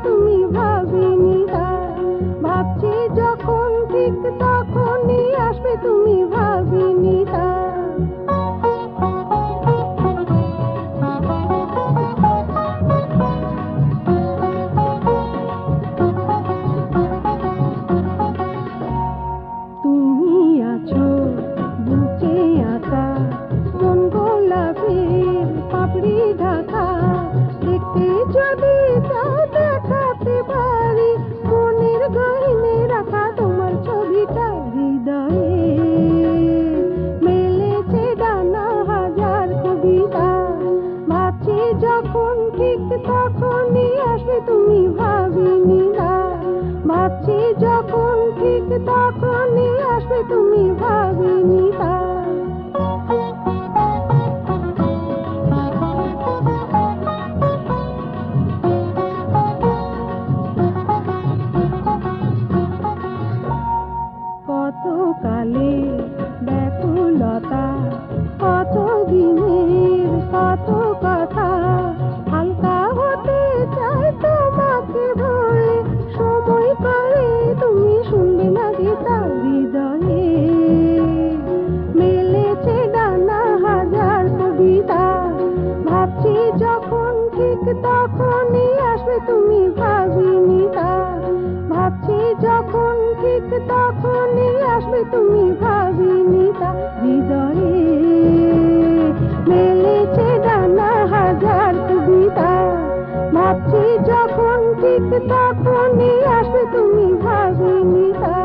তুমি ভাবিনি তা। ভাবছি যখন ঠিক তখনই আসবে তুমি ভাবিনি তা। তুমি আছো বুকে আঁকা মন গোলাপের পাপড়ি ঢাকা। দেখতে যদি চাও দেখাতে পারি মনের গহিনে রাখা তোমার ছবিটা হৃদয়ে। মেলেছে ডানা হাজার কবিতা। ভাবছি যখন ঠিক তখনই আসবে তুমি ভাবিনি না। ভাবছি যখন ঠিক তখনই আসবে তুমি ভাবিনি তা। কত কালে ব্যাকুলতা, কত দিনের কত কথা। হালকা হতে চাই তোমাকে ভুলে, সময় করে তুমি শুনবে না যে তার হৃদয়ে। মেলেছে ডানা হাজার কবিতা। ভাবছি যখন ঠিক তখনই আসবে তুমি ভাবিনি তা। ভাবছি যখন ঠিক তখনই আসবে তুমি ভাবিনি তা। হৃদয়ে মেলেছে ডানা হাজার কবিতা। ভাবছি যখন ঠিক তখনই আসবে তুমি ভাবিনি তা।